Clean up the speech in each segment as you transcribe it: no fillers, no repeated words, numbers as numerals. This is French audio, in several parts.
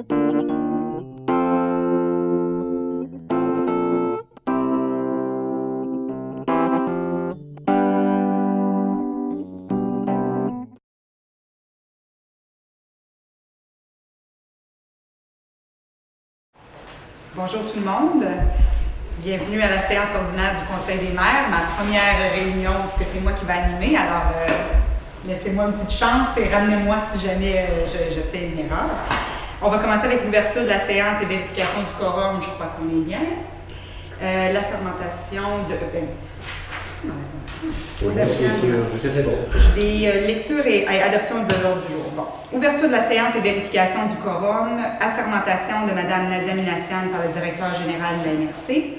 Bonjour tout le monde. Bienvenue à la séance ordinaire du Conseil des maires, ma première réunion où c'est moi qui vais animer. Alors, laissez-moi une petite chance et ramenez-moi si jamais je fais une erreur. On va commencer avec l'ouverture de la séance et vérification du quorum. Je crois qu'on est bien. L'assermentation de... lecture et adoption de l'ordre du jour. Bon. Ouverture de la séance et vérification du quorum. Assermentation de Mme Nadia Minassian par le directeur général de la MRC.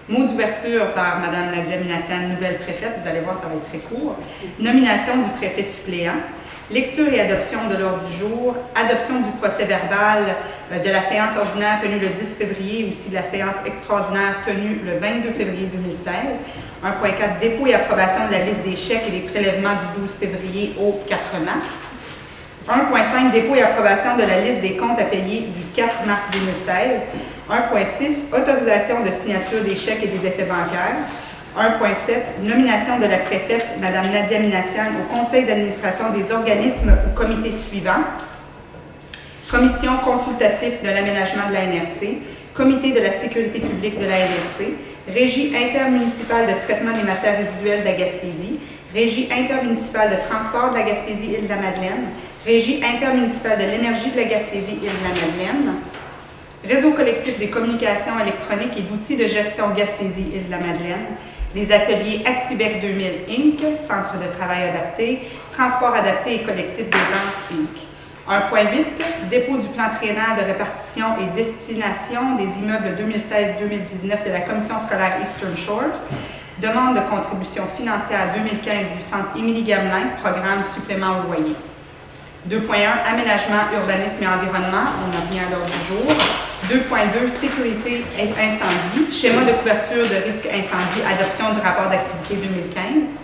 Mot d'ouverture par Mme Nadia Minassian, nouvelle préfète. Vous allez voir, ça va être très court. Nomination du préfet suppléant. Lecture et adoption de l'ordre du jour. Adoption du procès verbal de la séance ordinaire tenue le 10 février, aussi de la séance extraordinaire tenue le 22 février 2016. 1.4. Dépôt et approbation de la liste des chèques et des prélèvements du 12 février au 4 mars. 1.5. Dépôt et approbation de la liste des comptes à payer du 4 mars 2016. 1.6. Autorisation de signature des chèques et des effets bancaires. 1.7. Nomination de la préfète, Mme Nadia Minassian, au conseil d'administration des organismes ou comités suivants. Commission consultative de l'aménagement de la MRC, Comité de la sécurité publique de la MRC, Régie intermunicipale de traitement des matières résiduelles de la Gaspésie, Régie intermunicipale de transport de la Gaspésie-Île-de-la-Madeleine, Régie intermunicipale de l'énergie de la Gaspésie-Île-de-la-Madeleine, Réseau collectif des communications électroniques et d'outils de gestion Gaspésie-Île-de-la-Madeleine, les ateliers Actibec 2000 Inc., Centre de travail adapté, Transport adapté et collectif d'Aisance Inc. 1.8. Dépôt du plan triennal de répartition et destination des immeubles 2016-2019 de la Commission scolaire Eastern Shores. Demande de contribution financière 2015 du Centre Émilie-Gamelin, programme supplément au loyer. 2.1. Aménagement, urbanisme et environnement. On a bien à l'ordre du jour. 2.2. Sécurité et incendie. Schéma de couverture de risque incendie. Adoption du rapport d'activité 2015.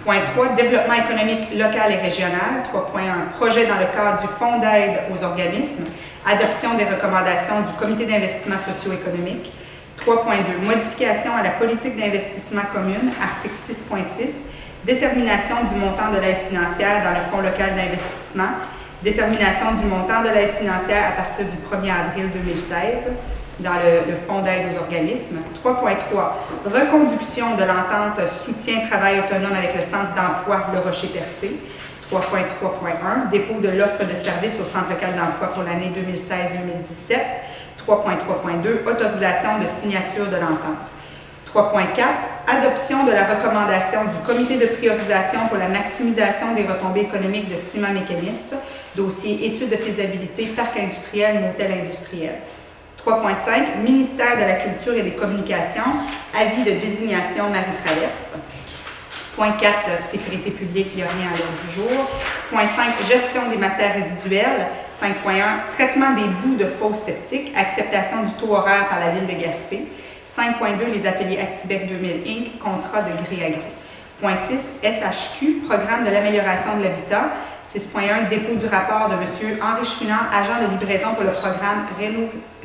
3. Développement économique local et régional. 3.1. Projet dans le cadre du Fonds d'aide aux organismes. Adoption des recommandations du Comité d'investissement socio-économique. 3.2. Modification à la politique d'investissement commune. Article 6.6. Détermination du montant de l'aide financière dans le Fonds local d'investissement. Détermination du montant de l'aide financière à partir du 1er avril 2016 dans le Fonds d'aide aux organismes. 3.3. Reconduction de l'entente soutien-travail autonome avec le Centre d'emploi Le Rocher-Percé. 3.3.1. Dépôt de l'offre de service au Centre local d'emploi pour l'année 2016-2017. 3.3.2. Autorisation de signature de l'entente. 3.4. Adoption de la recommandation du Comité de priorisation pour la maximisation des retombées économiques de Ciment Mécanis, dossier étude de faisabilité, parc industriel, motel industriel. 3.5. Ministère de la Culture et des Communications, avis de désignation Marie-Traverse. Point 4. Sécurité publique, il n'y a rien à l'ordre du jour. Point 5. Gestion des matières résiduelles. 5.1. Traitement des boues de fosses septiques, acceptation du taux horaire par la Ville de Gaspé. 5.2. Les ateliers Actibec 2000 Inc., contrat de gré à gré. Point 6. SHQ, programme de l'amélioration de l'habitat. 6.1. Dépôt du rapport de M. Henri Chouinard, agent de livraison pour le programme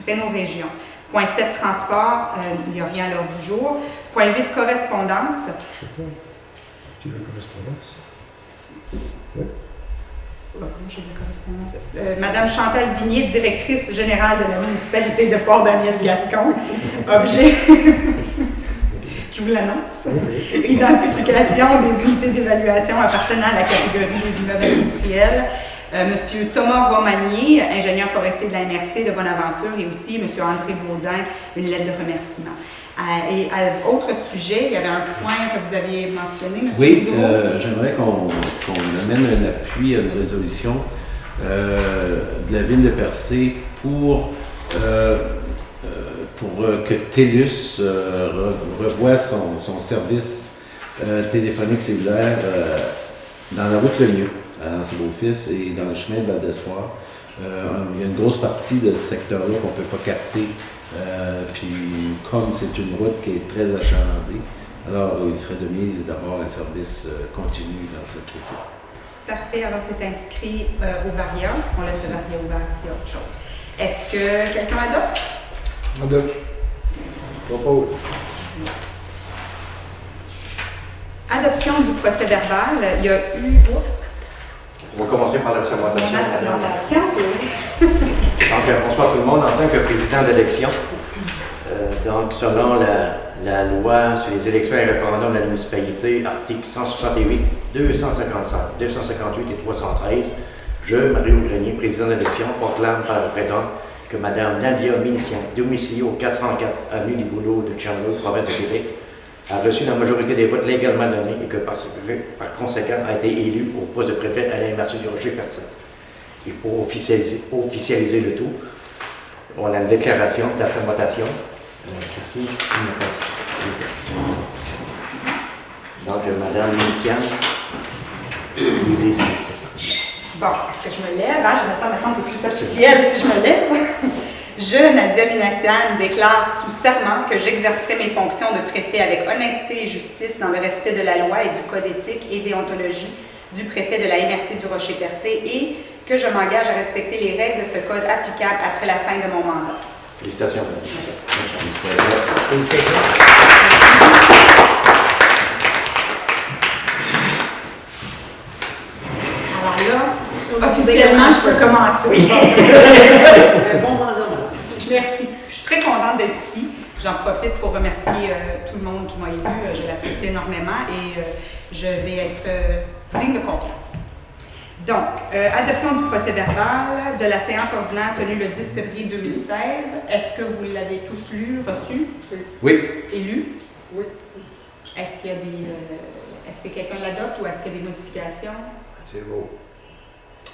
Réno-Région. Point 7. Transport, il n'y a rien à l'ordre du jour. Point 8. Correspondance. Je sais pas. Qui est la correspondance? Oui. J'ai la correspondance. Madame Chantal Vignier, directrice générale de la municipalité de Port-Daniel-Gascon. Objet. Je vous l'annonce. Oui. Identification des unités d'évaluation appartenant à la catégorie des immeubles industriels. Monsieur Thomas Romagnier, ingénieur forestier de la MRC de Bonaventure, et aussi Monsieur André Baudin, une lettre de remerciement. Et à autre sujet, il y avait un point que vous aviez mentionné, M. Oui, j'aimerais qu'on amène un appui à une résolution de la Ville de Percé pour que TELUS revoie son service téléphonique cellulaire dans la route Lemieux, à Saint-Beaufils et dans le chemin de Val d'Espoir. Il y a une grosse partie de ce secteur-là qu'on ne peut pas capter. Puis comme c'est une route qui est très achalandée, alors il serait de mise d'avoir un service continu dans cette route-là. Parfait, alors c'est inscrit au Varia. On laisse le Varia ouvert s'il y a autre chose. Est-ce que quelqu'un adopte? Adopte. Propose. Adoption du procès verbal. Il y a eu... On va commencer par la Mon sermentation. assermentation, c'est vrai. Donc, bonsoir tout le monde. En tant que président d'élection, donc selon la loi sur les élections et référendums de la municipalité, articles 168, 255, 258 et 313, je, Mario Grenier, président d'élection, proclame par la présente que Mme Nadia Minician, domiciliée au 404 avenue des Bouleaux de Tchernobyl, province de Québec, a reçu la majorité des votes légalement donnés et que par conséquent a été élue au poste de préfet à l'Université du Rocher-Percé. Et pour officialiser le tout, on a une déclaration d'assermentation. Ici, donc, Mme Minician, lisez ici. Bon, est-ce que je me lève? Ah, me semble que c'est plus officiel si je me lève. Je, Nadia Minassian, déclare sous serment que j'exercerai mes fonctions de préfet avec honnêteté et justice dans le respect de la loi et du code éthique et déontologie du préfet de la MRC du Rocher-Percé et que je m'engage à respecter les règles de ce code applicables après la fin de mon mandat. Félicitations. Alors là, officiellement, je peux commencer. Un bon mandat. Merci. Je suis très contente d'être ici. J'en profite pour remercier tout le monde qui m'a élu. Je l'apprécie énormément et je vais être digne de confiance. Donc, adoption du procès verbal de la séance ordinaire tenue le 10 février 2016. Est-ce que vous l'avez tous lu, reçu? Oui. Et lu? Oui. Est-ce qu'il y a des... est-ce que quelqu'un l'adopte ou est-ce qu'il y a des modifications? C'est beau.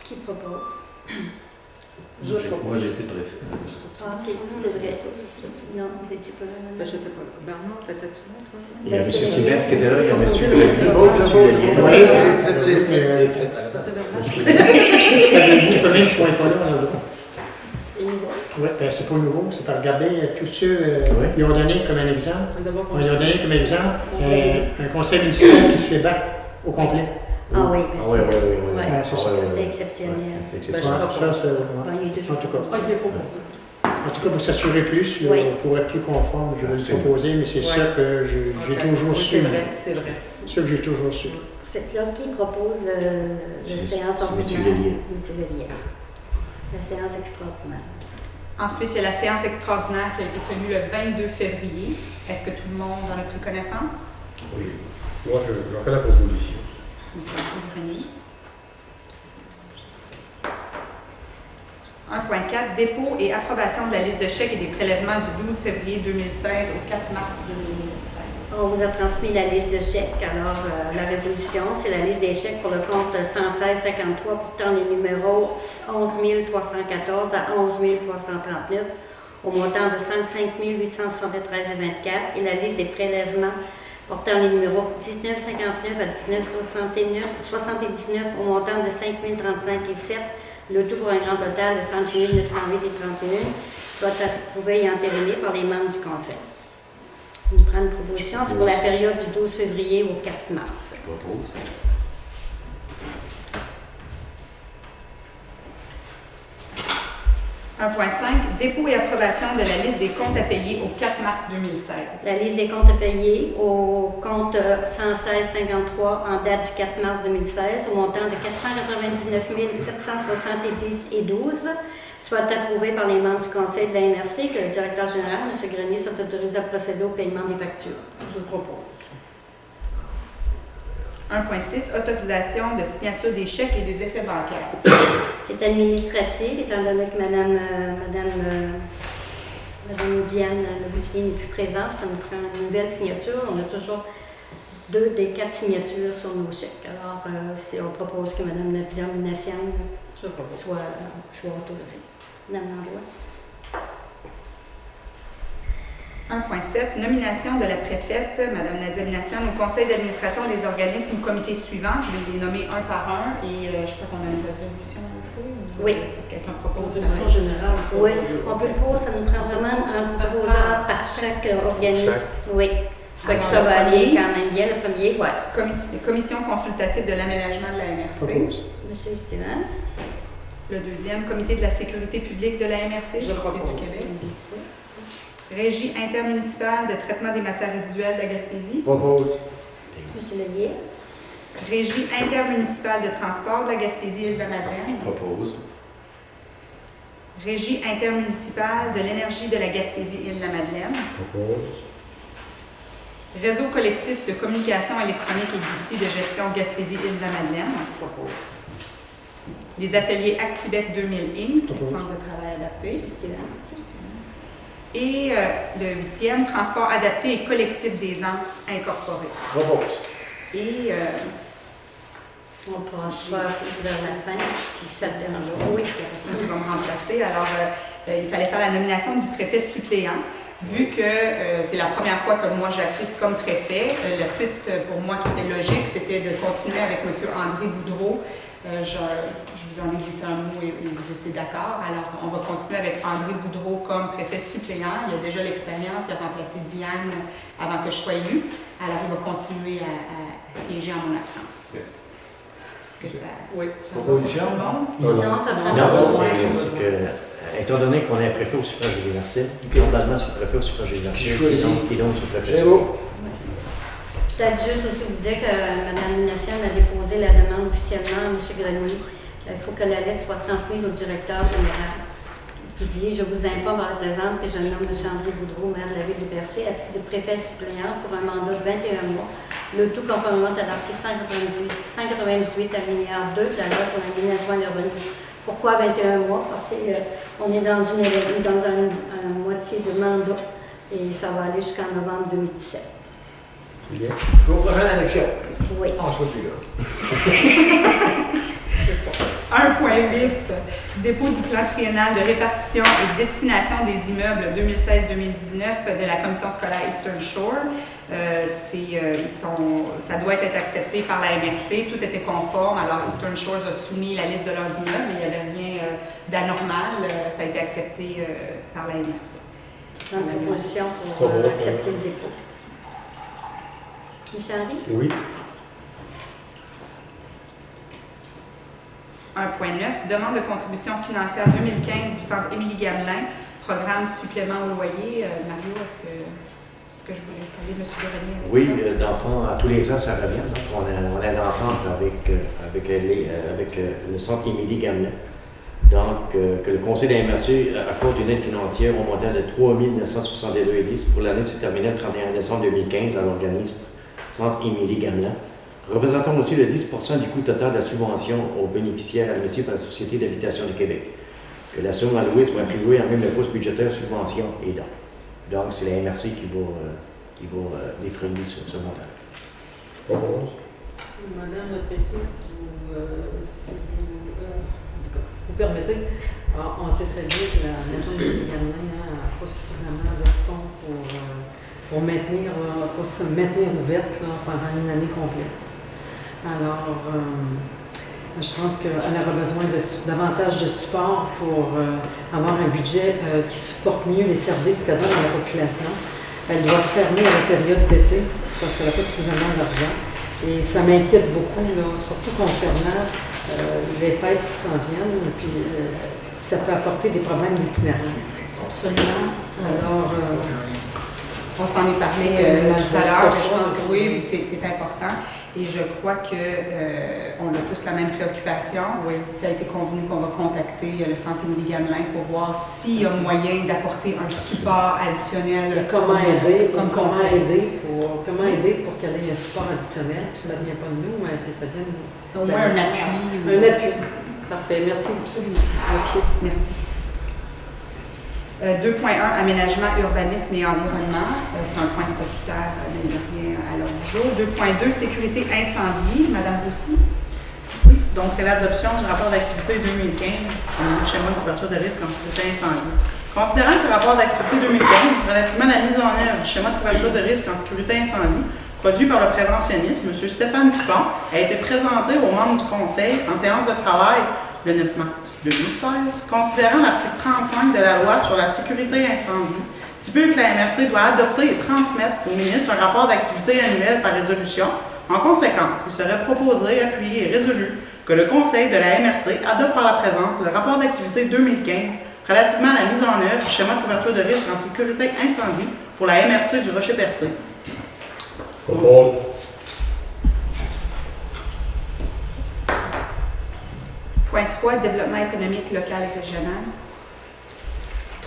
Qui propose? Moi, j'ai été préfet. Ah, ok, c'est vrai. Non, vous n'étiez pas là. Ben, j'étais pas là. Bernard, t'étais-tu là, toi? Il y a M. Sylvestre qui était là, il y a M. C'est C'est fait. Savez-vous combien de soins pas là dans le dos? C'est nouveau. Oui, c'est pas nouveau, c'est pour regarder tous ceux, ils ont donné comme un exemple, ils ont donné comme exemple un conseil municipal qui se fait battre au complet. Ah oui, bien sûr. oui. Ouais, Ben, c'est ça. c'est exceptionnel. C'est Ouais, exceptionnel. ça, c'est, ouais. Bon, il est déjà En tout cas. Ah, il est pas bon. En tout cas, pour s'assurer plus, Oui. pour être plus conforme, je vais le proposer, mais c'est ça que j'ai toujours su. C'est vrai, c'est vrai. C'est ça que j'ai toujours su. Faites là, qui propose le séance ordinaire? Monsieur Lelière. La séance extraordinaire. Ensuite, il y a la séance extraordinaire qui a été tenue le 22 février. Est-ce que tout le monde en a pris connaissance? Oui. Moi, j'en fais la proposition. Monsieur Grenier. 1.4. Dépôt et approbation de la liste de chèques et des prélèvements du 12 février 2016 au 4 mars 2016. On vous a transmis la liste de chèques. Alors, la résolution, c'est la liste des chèques pour le compte 116-53 portant les numéros 11 314 à 11 339 au montant de 55 873,24 et la liste des prélèvements portant les numéros 19,59 à 19,79 au montant de 5 035 et 7, le tout pour un grand total de 110 908 et 31, soit approuvé et entériné par les membres du Conseil. On prend une proposition, c'est pour la période du 12 février au 4 mars. Je propose. 1.5. Dépôt et approbation de la liste des comptes à payer au 4 mars 2016. La liste des comptes à payer au compte 116-53 en date du 4 mars 2016 au montant de 499 770 et 12, soit approuvé par les membres du Conseil de la MRC que le directeur général, M. Grenier, soit autorisé à procéder au paiement des factures. Je le propose. 1.6. Autorisation de signature des chèques et des effets bancaires. C'est administratif, étant donné que Madame Diane Leboutillier n'est plus présente, ça nous prend une nouvelle signature. On a toujours 2 des 4 signatures sur nos chèques. Alors, on propose que Mme Nadia Minassian soit autorisée. Madame Landlois. 1.7. Nomination de la préfète, Mme Nadia Minassian, au conseil d'administration des organismes ou comités suivants. Je vais les nommer un par un et je crois qu'on a une résolution à faire. Oui. Quelqu'un propose. Résolution générale. Oui, on peut le poser, ça nous prend vraiment un proposeur par chaque organisme. Oui. Fait que Alors, ça le va aller premier, quand même bien. Le premier, ouais. Commission consultative de l'aménagement de la MRC. Propose. Monsieur Stevens. Le deuxième, comité de la sécurité publique de la MRC, Je Sûreté propose. du Québec. Régie intermunicipale de traitement des matières résiduelles de la Gaspésie. Propose. Monsieur Leguier. Régie intermunicipale de transport de la Gaspésie-Île-de-Madeleine. Propose. Régie intermunicipale de l'énergie de la Gaspésie-Île-de-Madeleine. Propose. Réseau collectif de communication électronique et d'outils de gestion Gaspésie-Île-de-Madeleine. Propose. Les ateliers Actibec 2000 Inc., Propose. Centre de travail adapté. Monsieur Stevens. Et le huitième, transport adapté et collectif des ANS incorporés. Propose. Et On passera vers la fin, si ça te dérange pas. oui, c'est la personne qui va me remplacer. Alors, il fallait faire la nomination du préfet suppléant. Vu que c'est la première fois que moi j'assiste comme préfet, la suite pour moi qui était logique, c'était de continuer avec M. André Boudreau. Je vous en ai glissé un mot et vous étiez d'accord. Alors, on va continuer avec André Boudreau comme préfet suppléant. Il a déjà l'expérience, il a remplacé Diane avant que je sois élue. Alors, il va continuer à siéger en mon absence. Est-ce que ça, Oui. ça va Proposition? pour tout le monde? Non, ça prend Non, pas. c'est que, étant donné qu'on a un préfet au suffrage universel, normalement, c'est le préfet au suffrage universel qui donne son préfet. C'est beau. Peut-être juste aussi vous dire que Mme Minassian a déposé la demande officiellement à M. Grenouille. Il faut que la lettre soit transmise au directeur général. Qui dit: je vous informe par la présente que je nomme M. André Boudreau, maire de la ville de Percé, à titre de préfet suppléant pour un mandat de 21 mois, le tout conformément à l'article 198 alinéa 2 de la loi sur l'aménagement et le revenu. Pourquoi 21 mois? Parce qu'on est dans un moitié de mandat et ça va aller jusqu'en novembre 2017. C'est bien. Pour prochaine élection. Oui. On se voit plus là. 1.8, dépôt du plan triennal de répartition et destination des immeubles 2016-2019 de la commission scolaire Eastern Shore. Ça doit être accepté par la MRC, tout était conforme. Alors Eastern Shores a soumis la liste de leurs immeubles, il n'y avait rien d'anormal, ça a été accepté par la MRC. Donc, proposition pour accepter le dépôt. M. Henry? Oui. 1.9, demande de contribution financière 2015 du Centre Émilie-Gamelin, programme supplément au loyer. Mario, est-ce que je voulais saluer M. Grenier avec Oui, ça? dans le fond, à tous les ans, ça revient. Donc, on a une entente avec le Centre Émilie-Gamelin. Donc, que le Conseil de la MRC accorde une aide financière au montant de 3 962,10 pour l'année se terminant le 31 décembre 2015 à l'organisme Centre Émilie-Gamelin, représentant aussi le 10% du coût total de la subvention aux bénéficiaires administrés par la Société d'habitation du Québec. Que la somme allouée soit attribuée en même le poste budgétaire subvention et dons. Donc, c'est la MRC qui va défrayer ce montant. Propose. Madame la préfète, si vous permettez, on sait très bien que la maison de Gamelin n'a pas suffisamment de fonds pour se maintenir ouverte là, pendant une année complète. Alors, je pense qu'elle aura besoin de davantage de support pour avoir un budget qui supporte mieux les services qu'elle donne à la population. Elle doit fermer à la période d'été parce qu'elle n'a pas suffisamment d'argent. Et ça m'inquiète beaucoup, là, surtout concernant les fêtes qui s'en viennent. Puis, ça peut apporter des problèmes d'itinérance. Absolument. Alors, On s'en est parlé tout à l'heure, je pense que oui, c'est important. Et je crois qu'on a tous la même préoccupation. Oui. Ça a été convenu qu'on va contacter le Centre Émilie-Gamelin pour voir s'il y a moyen d'apporter un support additionnel. comment aider comme pour qu'elle ait un support additionnel. Ça ne vient pas de nous, mais que ça vienne Au moins un appui. Un appui. Parfait. Merci. Absolument. Merci. 2.1, aménagement, urbanisme et environnement. C'est un point statutaire, mais il n'y a rien à l'ordre du jour. 2.2, sécurité incendie. Madame Roussy. Oui, donc c'est l'adoption du rapport d'activité 2015, un schéma de couverture de risque en sécurité incendie. Considérant que le rapport d'activité 2015, relativement à la mise en œuvre du schéma de couverture de risque en sécurité incendie, produit par le préventionniste, M. Stéphane Dupont, a été présenté aux membres du Conseil en séance de travail le 9 mars 2016, considérant l'article 35 de la loi sur la sécurité incendie, stipule que la MRC doit adopter et transmettre au ministre un rapport d'activité annuel par résolution. En conséquence, il serait proposé, appuyé et résolu que le Conseil de la MRC adopte par la présente le rapport d'activité 2015 relativement à la mise en œuvre du schéma de couverture de risque en sécurité incendie pour la MRC du Rocher-Percé. Contrôle. Point 3, développement économique local et régional.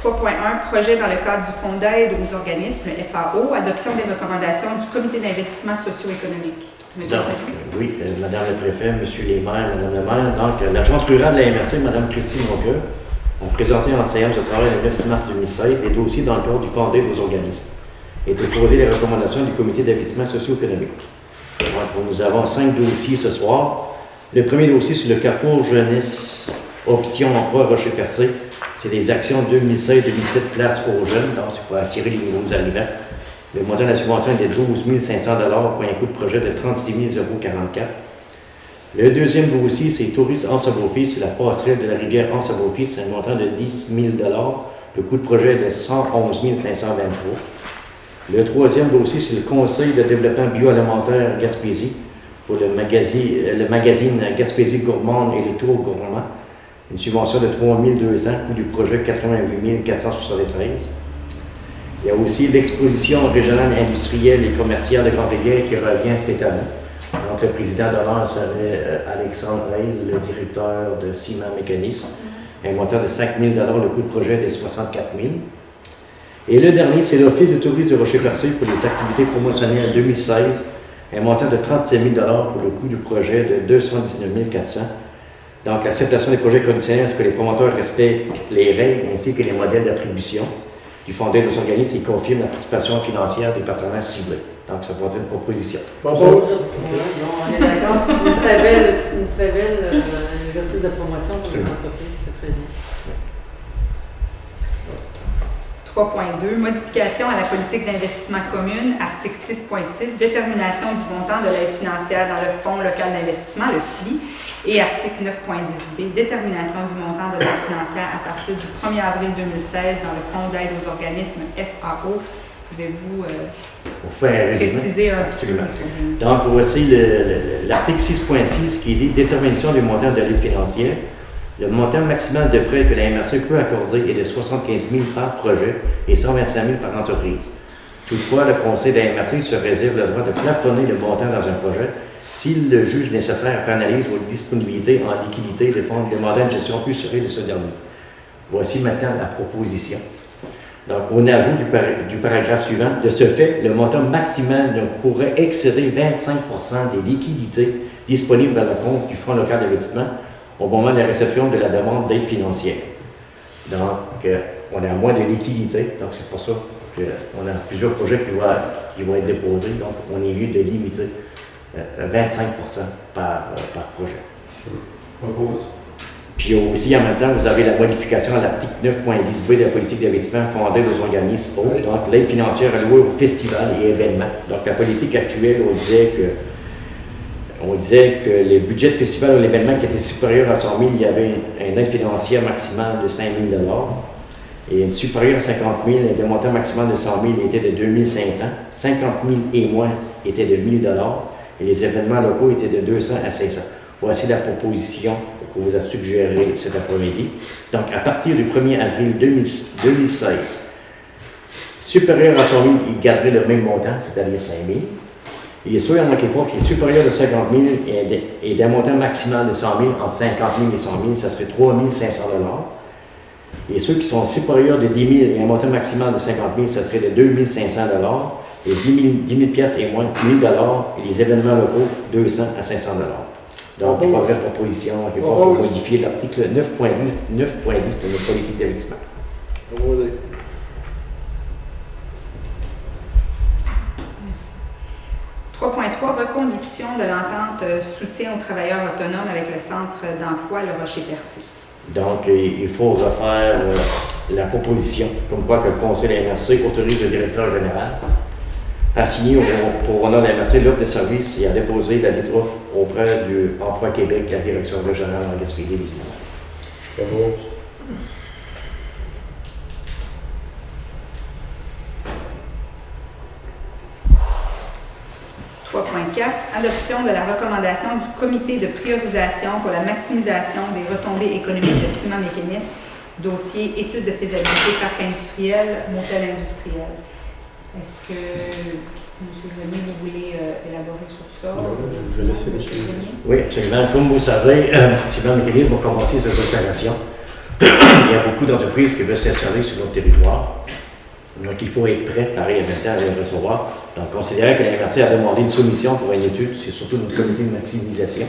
3.1, projet dans le cadre du Fonds d'aide aux organismes, FAO, adoption des recommandations du Comité d'investissement socio-économique. Monsieur le Préfet. Oui, Madame le Préfet, Monsieur les maires, Madame le maire. Donc, l'agente rurale de la MRC, Madame Christine Moncoeur, ont présenté en séance de travail le 9 mars 2016 les dossiers dans le cadre du Fonds d'aide aux organismes et déposé les recommandations du Comité d'investissement socio-économique. Donc, nous avons 5 dossiers ce soir. Le premier dossier sur le Carrefour Jeunesse Option Emploi Rocher-Percé. C'est des actions 2016-2017 Place aux jeunes, donc c'est pour attirer les nouveaux arrivants. Le montant de la subvention est de 12 500 pour un coût de projet de 36 044. Le deuxième dossier, c'est Tourisme Anse-à-Beaufils, c'est la passerelle de la rivière Anse-à-Beaufils, c'est un montant de 10 000 Le coût de projet est de 111 523. Le troisième dossier, c'est le Conseil de développement bioalimentaire Gaspésie pour le magazine Gaspésie gourmande et les tours gourmands. Une subvention de 3 200, coût du projet 88 473. Il y a aussi l'exposition régionale industrielle et commerciale de Grande-Rivière qui revient cette année. Donc, le président d'honneur serait Alexandre Veil, le directeur de Ciment Mécanisme. Un montant de 5 000 le coût de projet de 64 000. Et le dernier, c'est l'Office de tourisme de Rocher-Percé pour les activités promotionnelles 2016. Un montant de 37 000 pour le coût du projet de 219 400. Donc, l'acceptation des projets conditionnels à ce que les promoteurs respectent les règles ainsi que les modèles d'attribution du Fonds d'aide aux organismes et confirme la participation financière des partenaires ciblés. Donc, ça pourrait être une proposition. On est d'accord, c'est une très belle exercice de promotion pour les entreprises, c'est très bien. 3.2, modification à la politique d'investissement commune, article 6.6, détermination du montant de l'aide financière dans le Fonds local d'investissement, le FLI, et article 9.10b, détermination du montant de l'aide financière à partir du 1er avril 2016 dans le Fonds d'aide aux organismes FAO. Pouvez-vous préciser un petit peu? Donc, voici l'article 6.6 qui dit détermination du montant de l'aide financière. Le montant maximal de prêt que la MRC peut accorder est de 75 000 par projet et 125 000 par entreprise. Toutefois, le Conseil de la MRC se réserve le droit de plafonner le montant dans un projet s'il le juge nécessaire après analyse ou disponibilité en liquidité des fonds demandant une gestion plus serrée de ce dernier. Voici maintenant la proposition. Donc, on ajoute du paragraphe suivant. De ce fait, le montant maximal ne pourrait excéder 25 des liquidités disponibles dans le compte du Fonds local d'investissement au moment de la réception de la demande d'aide financière. Donc, on a moins de liquidités, donc c'est pour ça qu'on a plusieurs projets qui vont être déposés, donc on est lieu de limiter 25 par projet. Puis aussi, en même temps, vous avez la modification à l'article 9.10b de la politique d'investissement fondée aux organismes, donc l'aide financière allouée aux festivals et événements. Donc, la politique actuelle, on disait que les budgets de festival ou l'événement qui était supérieur à 100 000, il y avait une aide financière maximale de 5 000 et une supérieure à 50 000, le montant maximal de 100 000 était de 2 500. 50 000 et moins était de 1 000 et les événements locaux étaient de 200 à 500. Voici la proposition qu'on vous a suggérée cet après-midi. Donc, à partir du 1er avril 2016, supérieur à 100 000, il garderait le même montant, c'est-à-dire 5 000. Et ceux en manquait pas qui est supérieur de 50 000 et d'un montant maximal de 100 000, entre 50 000 et 100 000, ça serait 3 500 $. Et ceux qui sont supérieurs de 10 000 et un montant maximal de 50 000, ça serait de 2 500 $. Et 10 000 pièces et moins, 1 000 $. Et les événements locaux, 200 à 500 $. Donc, il faudrait une proposition pour modifier l'article 9.10 de notre politique d'investissement. 3.3, reconduction de l'entente soutien aux travailleurs autonomes avec le Centre d'emploi Le Rocher-Percé. Donc, il faut refaire la proposition, comme quoi que le Conseil de la MRC autorise le directeur général à signer pour honneur de la MRC l'offre de service et à déposer la dite offre auprès du Emploi Québec, la direction régionale en Gaspésie-Lisbonne. 4, adoption de la recommandation du comité de priorisation pour la maximisation des retombées économiques de Ciment Mécanisme, dossier étude de faisabilité parc industriel, motel industriel. Est-ce que, M. Grenier, vous voulez élaborer sur ça? Non, je vais laisser M. Grenier. Oui, absolument. Comme vous savez, Ciment Mécanisme va commencer cette opération. Il y a beaucoup d'entreprises qui veulent s'installer sur notre territoire. Donc, il faut être prêt, pareil, en même temps, à les recevoir. Donc, considérant que la MRC a demandé une soumission pour une étude, c'est surtout notre comité de maximisation,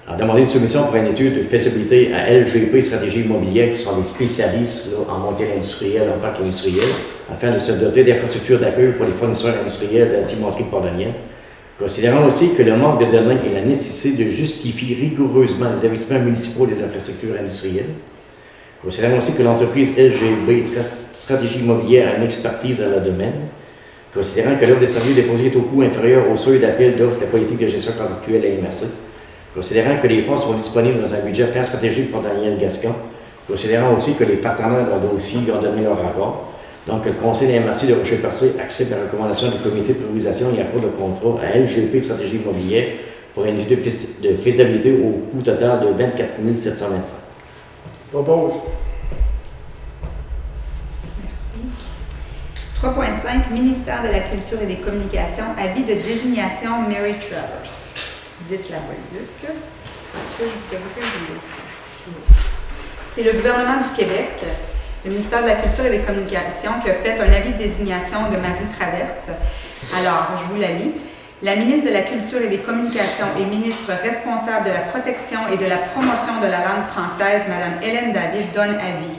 a demandé une soumission pour une étude de faisabilité à LGP Stratégie Immobilière, qui sont des spécialistes là, en montée industrielle, en parc industriel, afin de se doter d'infrastructures d'accueil pour les fournisseurs industriels de la cimenterie pordonienne. Considérant aussi que le manque de données et la nécessité de justifier rigoureusement les investissements municipaux des infrastructures industrielles. Considérant aussi que l'entreprise LGB Stratégie Immobilière a une expertise dans le domaine. Considérant que l'offre de services déposée est au coût inférieur au seuil d'appel d'offres de la politique de gestion contractuelle à MRC. Considérant que les fonds sont disponibles dans un budget plan stratégique pour Daniel Gascon. Considérant aussi que les partenaires dans le dossier ont donné leur accord. Donc, le Conseil de la MRC de Rocher-Percé accepte la recommandation du comité de priorisation et accorde le contrat à LGP Stratégie Immobilière pour une étude de faisabilité au coût total de 24 725. Propose. Merci. 3.5, Ministère de la Culture et des Communications, avis de désignation Mary Travers. Dites la Bolduc. Est-ce que je vous fais recueillir ici? C'est le gouvernement du Québec, le ministère de la Culture et des Communications, qui a fait un avis de désignation de Marie Traverse. Alors, je vous la lis. La ministre de la Culture et des Communications et ministre responsable de la protection et de la promotion de la langue française, Mme Hélène David, donne avis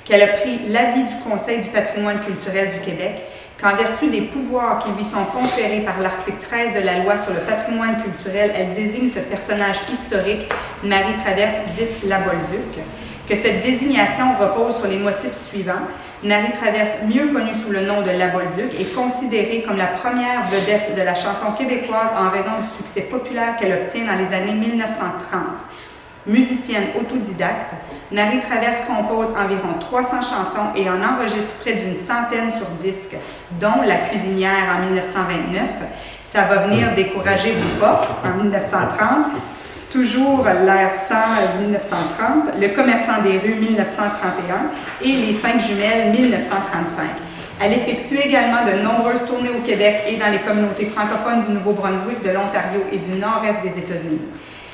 qu'elle a pris l'avis du Conseil du patrimoine culturel du Québec, qu'en vertu des pouvoirs qui lui sont conférés par l'article 13 de la Loi sur le patrimoine culturel, elle désigne ce personnage historique, Marie Traverse, dite la Bolduc, que cette désignation repose sur les motifs suivants. Marie Traverse, mieux connue sous le nom de La Bolduc, est considérée comme la première vedette de la chanson québécoise en raison du succès populaire qu'elle obtient dans les années 1930. Musicienne autodidacte, Marie Traverse compose environ 300 chansons et en enregistre près d'une centaine sur disque, dont La cuisinière en 1929, Ça va venir décourager vous pas en 1930, Toujours l'air sans 1930, Le commerçant des rues 1931 et Les 5 jumelles 1935. Elle effectue également de nombreuses tournées au Québec et dans les communautés francophones du Nouveau-Brunswick, de l'Ontario et du nord-est des États-Unis.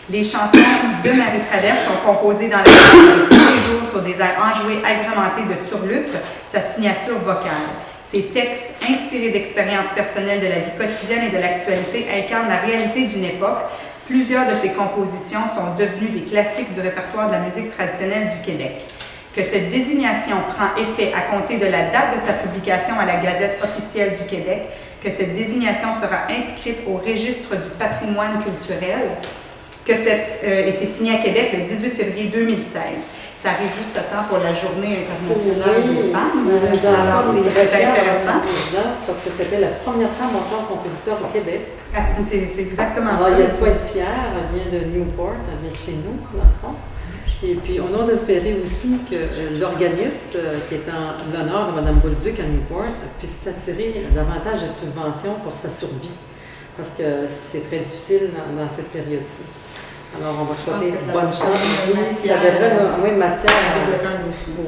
Les chansons de Marie Traverse sont composées dans la vie de tous les jours sur des airs enjoués agrémentés de turlupes, sa signature vocale. Ses textes, inspirés d'expériences personnelles de la vie quotidienne et de l'actualité, incarnent la réalité d'une époque. Plusieurs de ses compositions sont devenues des classiques du répertoire de la musique traditionnelle du Québec. Que cette désignation prend effet à compter de la date de sa publication à la Gazette officielle du Québec, que cette désignation sera inscrite au registre du patrimoine culturel, et c'est signé à Québec le 18 février 2016. Ça arrive juste à temps pour la Journée internationale des femmes. Alors, c'est très intéressant. Parce que c'était la première femme auteure-compositeur au Québec. C'est exactement alors, ça. Alors, il y a de quoi être fière. Elle vient de Newport, elle vient de chez nous, dans le fond. Et puis, on ose espérer aussi que l'organisme, qui est en l'honneur de Mme Bolduc à Newport, puisse s'attirer davantage de subventions pour sa survie. Parce que c'est très difficile dans cette période-ci. Alors, on va souhaiter bonne chance. Oui, ça devrait, oui, matière.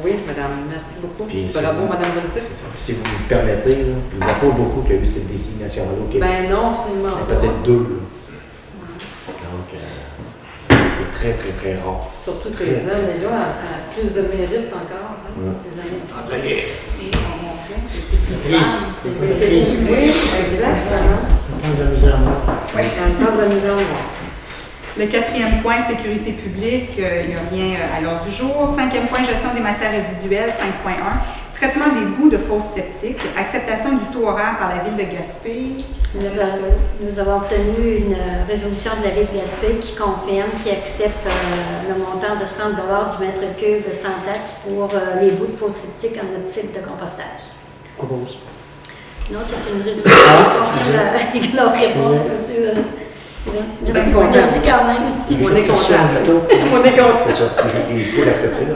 Oui, madame, merci beaucoup. Puis, bravo, madame Bolduc. Si vous me permettez, là, il n'y a pas beaucoup qui a eu cette désignation-là au Québec. Ben non, absolument pas. Peut-être 2. Donc, c'est très, très, très rare. Surtout ces années-là, à plus de mérite encore. Hein, les années Et on montre c'est une femme. oui, exactement. On prend de la misère à mort. Oui, Un temps de la misère en mort. Le 4e point, sécurité publique, il n'y a rien à l'ordre du jour. 5e point, gestion des matières résiduelles, 5.1. Traitement des boues de fosses septiques, acceptation du taux horaire par la Ville de Gaspé. Nous avons obtenu une résolution de la Ville de Gaspé qui confirme, qui accepte le montant de 30 $, du mètre cube sans taxe pour les boues de fosses septiques en notre site de compostage. Propose. Non, c'est une résolution qui confirme la réponse, monsieur. Merci, merci quand même. On est content. On est content. C'est ça. Il faut l'accepter, là.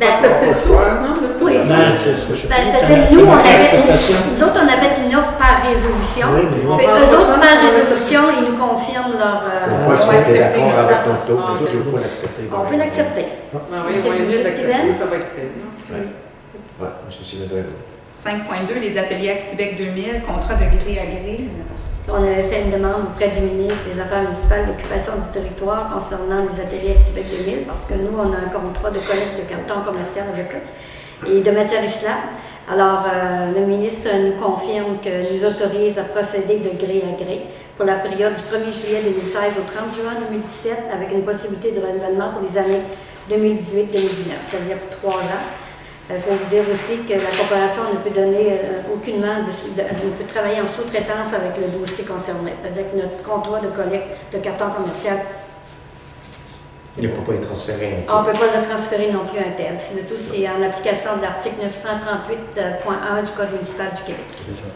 Accepter le taux, non? Le taux. Oui, Ben, c'est c'est-à-dire, nous, on avait une offre par résolution. Oui, mais Puis eux autres, par résolution, ils nous confirment leur. Pourquoi est-ce qu'on était accepter d'accord notre avec offre. notre taux? Ah, Nous autres, ok. il faut l'accepter. On peut l'accepter. Monsieur Stevens? Ça va être fait. Oui. Oui, M. Stevens. 5.2, les ateliers Activec 2000, contrat de gré à gré. On avait fait une demande auprès du ministre des Affaires municipales d'occupation du territoire concernant les ateliers Activec 2000 parce que nous, on a un contrat de collecte de carton commercial avec eux et de matières islam. Alors, le ministre nous confirme que nous autorise à procéder de gré à gré pour la période du 1er juillet 2016 au 30 juin 2017 avec une possibilité de renouvellement pour les années 2018-2019, c'est-à-dire 3 ans. Il faut vous dire aussi que la corporation ne peut donner aucunement, ne peut travailler en sous-traitance avec le dossier concerné. C'est-à-dire que notre contrat de collecte de carton commercial, Il ne peut pas être transféré. on ne peut pas le transférer non plus à un tel. Le tout, c'est en application de l'article 938.1 du Code municipal du Québec. C'est ça.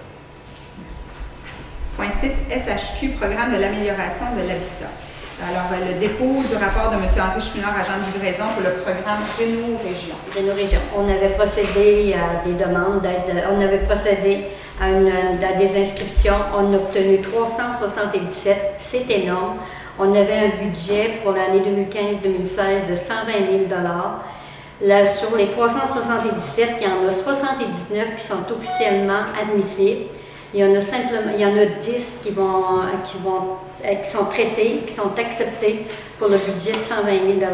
Point 6, SHQ, programme de l'amélioration de l'habitat. Alors, le dépôt du rapport de M. Henri Chouinard, agent de livraison pour le programme Réno Région. Réno Région. On avait procédé à des demandes d'aide, on avait procédé à des inscriptions. On a obtenu 377, c'est énorme. On avait un budget pour l'année 2015-2016 de 120 000 Là, sur les 377, il y en a 79 qui sont officiellement admissibles. Il y en a 10 qui sont traités, qui sont acceptés pour le budget de 120 000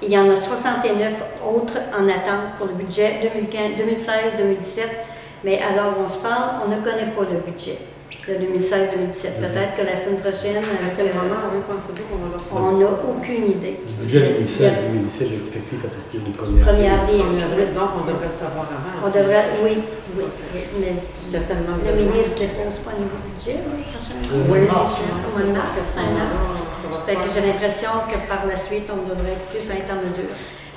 Il y en a 69 autres en attente pour le budget 2016-2017. Mais alors on se parle, on ne connaît pas le budget de 2016-2017. Peut-être que la semaine prochaine, À quel moment on va penser qu'on va leur faire? on n'a aucune idée. Le budget 2016-2017 est effectif à partir du 1er 1er avril. Donc, on devrait le savoir avant. On devrait, oui. Mais Il y a tellement de le besoins. ministre ne dépose pas un nouveau budget, prochainement. Oui. Au mois de mars, fin mars. Ça va se Fait que faire. j'ai l'impression que par la suite, on devrait être plus être en mesure.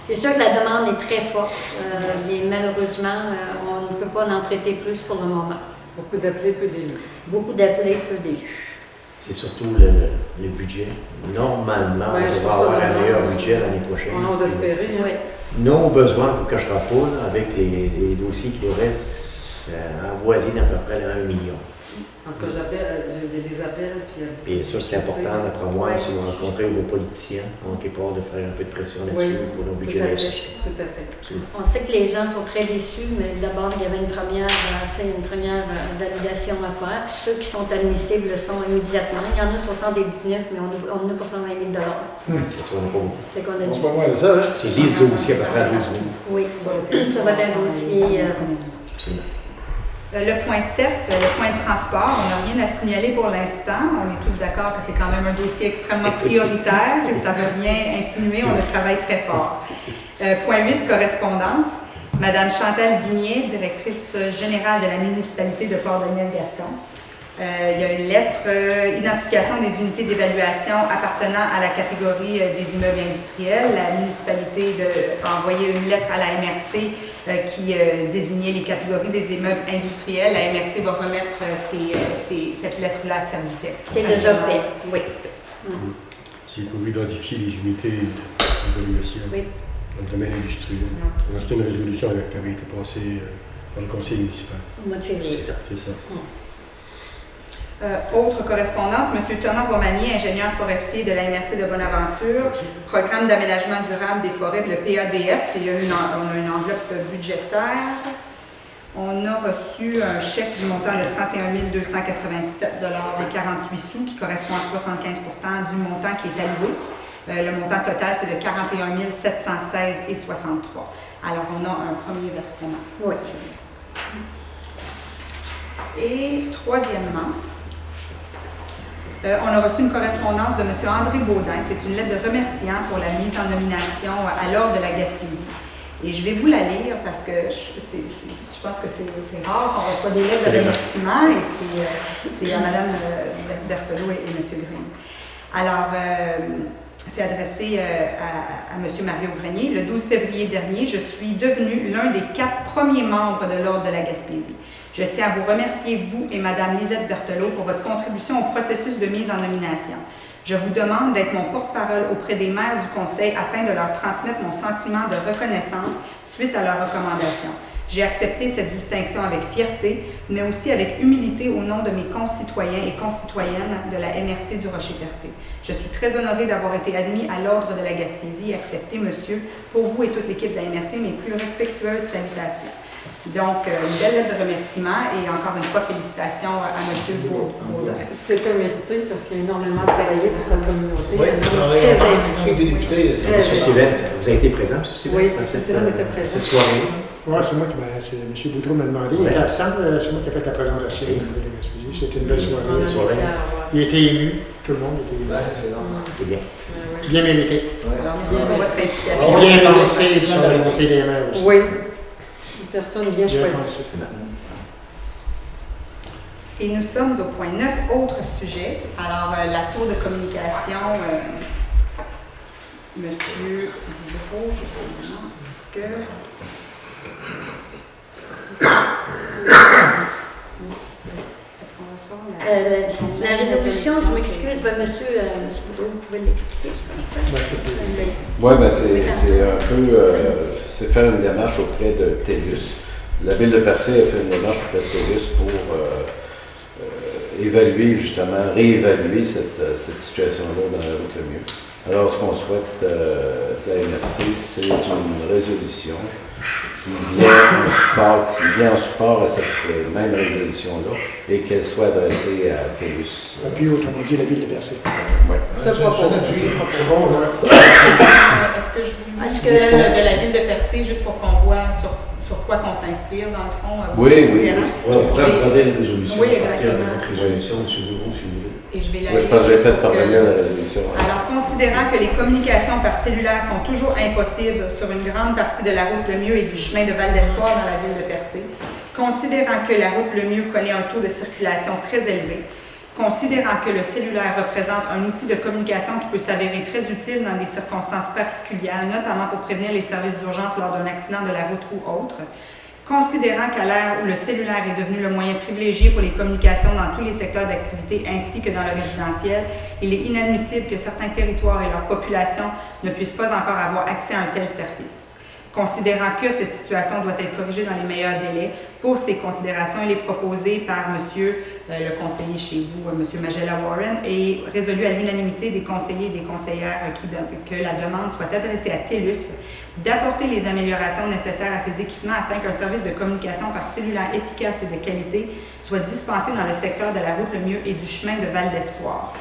C'est sûr que la demande est très forte. Et malheureusement, on ne peut pas en traiter plus pour le moment. Beaucoup d'appelés, peu d'élus. Beaucoup d'appelés, peu d'élus. C'est surtout le budget. Normalement, Ouais, on je va trouve ça avoir un normal. meilleur budget l'année prochaine. On ose espérer. Oui. Nos besoins, on ne cachera pas, là, avec les dossiers qui nous restent, avoisinent à peu près 1 million. En tout cas, j'ai des appels. Et ça, c'est important, d'après moi, si vous rencontrez vos politiciens, en quelque part, de faire un peu de pression là-dessus pour le budget de la SHQ. Tout à fait. Absolument. On sait que les gens sont très déçus, mais d'abord, il y avait une première validation à faire. Puis ceux qui sont admissibles le sont immédiatement. Il y en a 79, mais on en a pour 120 000 C'est ça, on n'a pas beaucoup. C'est qu'on a On dû. va voir ça, hein? C'est 10 dossiers à peu près à 12 000. Oui, sur un dossier. Absolument. Le point 7, le point de transport, on n'a rien à signaler pour l'instant. On est tous d'accord que c'est quand même un dossier extrêmement prioritaire et ça ne veut rien insinuer, on le travaille très fort. Point 8, correspondance. Madame Chantal Vignier, directrice générale de la municipalité de Port-Daniel-Gascon. Il y a une lettre, identification des unités d'évaluation appartenant à la catégorie des immeubles industriels. La municipalité a envoyé une lettre à la MRC qui désignait les catégories des immeubles industriels. La MRC va remettre cette lettre-là à Servitec. C'est déjà fait, oui. C'est pour identifier les unités d'évaluation Oui. dans le domaine industriel. C'est une résolution qui avait été passée par le conseil municipal. Au mois de février. C'est ça. Autre correspondance, M. Thomas Romani, ingénieur forestier de la MRC de Bonaventure, programme d'aménagement durable des forêts de le PADF. On a une enveloppe budgétaire. On a reçu un chèque du montant de 31 287 et 48 sous qui correspond à 75 du montant qui est alloué. Le montant total, c'est de 41 716 et 63. Alors, on a un premier versement. Oui. Et troisièmement, on a reçu une correspondance de M. André Baudin. C'est une lettre de remerciement pour la mise en nomination à l'Ordre de la Gaspésie. Et je vais vous la lire parce que je pense que c'est rare qu'on reçoit des lettres de remerciement et c'est à Mme Berthelot et M. Grenier. Alors, c'est adressé à M. Mario Grenier. Le 12 février dernier, je suis devenu l'un des 4 premiers membres de l'Ordre de la Gaspésie. Je tiens à vous remercier, vous et Mme Lisette Berthelot, pour votre contribution au processus de mise en nomination. Je vous demande d'être mon porte-parole auprès des maires du Conseil afin de leur transmettre mon sentiment de reconnaissance suite à leurs recommandations. J'ai accepté cette distinction avec fierté, mais aussi avec humilité au nom de mes concitoyens et concitoyennes de la MRC du Rocher-Percé. Je suis très honorée d'avoir été admis à l'Ordre de la Gaspésie et accepté, monsieur, pour vous et toute l'équipe de la MRC, mes plus respectueuses salutations. Donc, une belle lettre de remerciement et encore une fois, félicitations à M. Baudin. C'était mérité parce qu'il a énormément travaillé pour sa communauté. Oui, très impliqué. des députés. M. Sylvain, vous avez été présent, M. Sylvain? Oui, M. Sylvain était présent. Cette soirée. Oui, c'est moi qui M. Boudreau m'a demandé. Il était absent, c'est moi qui ai fait la présentation au niveau de la Gaspésie. C'était une belle soirée. Il était ému, tout le monde était ému. C'est bien. Bien mérité. Merci pour votre implication. Bien pensé par le Conseil des maires aussi. Oui. Une personne bien choisie. Et nous sommes au point 9, autre sujet. Alors, la tour de communication, Monsieur Boudreau, justement, est-ce que... Est-ce qu'on ressort La résolution, je m'excuse, monsieur Boudreau, vous pouvez l'expliquer, je pense. Oui, c'est un peu, c'est faire une démarche auprès de TELUS. La ville de Percé a fait une démarche auprès de TELUS pour évaluer, justement, réévaluer cette situation-là dans la route le mieux. Alors, ce qu'on souhaite de la MRC, c'est une résolution qui vient en support à cette même résolution-là et qu'elle soit adressée à TELUS. Puis, autrement dit, la ville de Percé. Oui. Je propose. Est-ce que de la ville de Percé, juste pour qu'on voit sur quoi qu'on s'inspire, dans le fond? Oui. On pourrait regarder une résolution. Oui, à partir de exactement. notre résolution, M. Boudreau, si vous voulez. Et je vais la Oui, je pense que j'ai fait parvenir la résolution. Alors, considérant que les communications par cellulaire sont toujours impossibles sur une grande partie de la route Lemieux et du chemin de Val d'Espoir dans la ville de Percé, considérant que la route Lemieux connaît un taux de circulation très élevé, considérant que le cellulaire représente un outil de communication qui peut s'avérer très utile dans des circonstances particulières, notamment pour prévenir les services d'urgence lors d'un accident de la route ou autre, considérant qu'à l'ère où le cellulaire est devenu le moyen privilégié pour les communications dans tous les secteurs d'activité ainsi que dans le résidentiel, il est inadmissible que certains territoires et leur population ne puissent pas encore avoir accès à un tel service. Considérant que cette situation doit être corrigée dans les meilleurs délais, pour ces considérations, il est proposé par monsieur le conseiller chez vous, M. Magella Warren, et résolu à l'unanimité des conseillers et des conseillères que la demande soit adressée à TELUS d'apporter les améliorations nécessaires à ces équipements afin qu'un service de communication par cellulaire efficace et de qualité soit dispensé dans le secteur de la route Lemieux et du chemin de Val d'Espoir.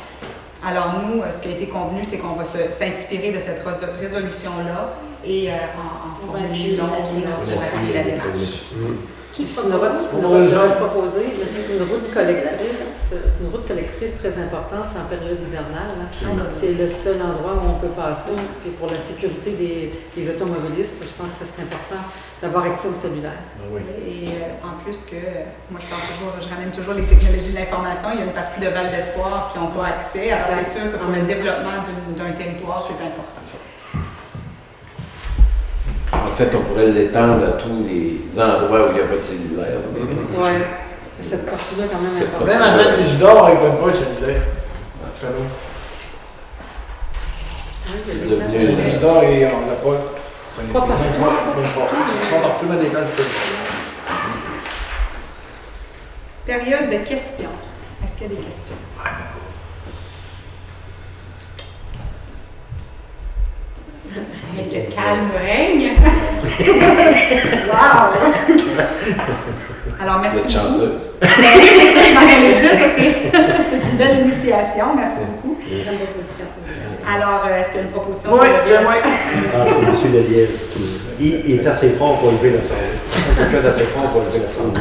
Alors nous, ce qui a été convenu, c'est qu'on va s'inspirer de cette résolution-là et en formuler une autre pour appuyer la démarche. C'est une route proposée, c'est une route collectrice. C'est une route collectrice très importante en période hivernale. C'est le seul endroit où on peut passer. Puis pour la sécurité des automobilistes, je pense que c'est important d'avoir accès au cellulaire. Oui. Et en plus que, moi je ramène toujours les technologies de l'information, il y a une partie de Val d'Espoir qui n'ont pas accès. Alors c'est sûr que pour le développement d'un territoire, c'est important. En fait, on pourrait l'étendre à tous les endroits où il n'y a pas de cellulaire. Oui. Cette partie-là, quand même, importante. Même à Saint-Isidore, ils ne prennent pas le cellulaire. Saint-Isidore, on ne l'a pas. Pas partout. Ils sont absolument des classes de Période de questions. Est-ce qu'il y a des questions? Le calme règne. Wow! Alors, merci beaucoup. Chanceuse. Oui, c'est ça, je m'en allais dire. Ça, c'est une belle initiation. Merci beaucoup. Alors, est-ce qu'il y a une proposition? Oui, c'est moi. C'est M. Lelièvre. Il est assez fort pour lever la sonde. Quelqu'un d'assez fort pour lever la sonde.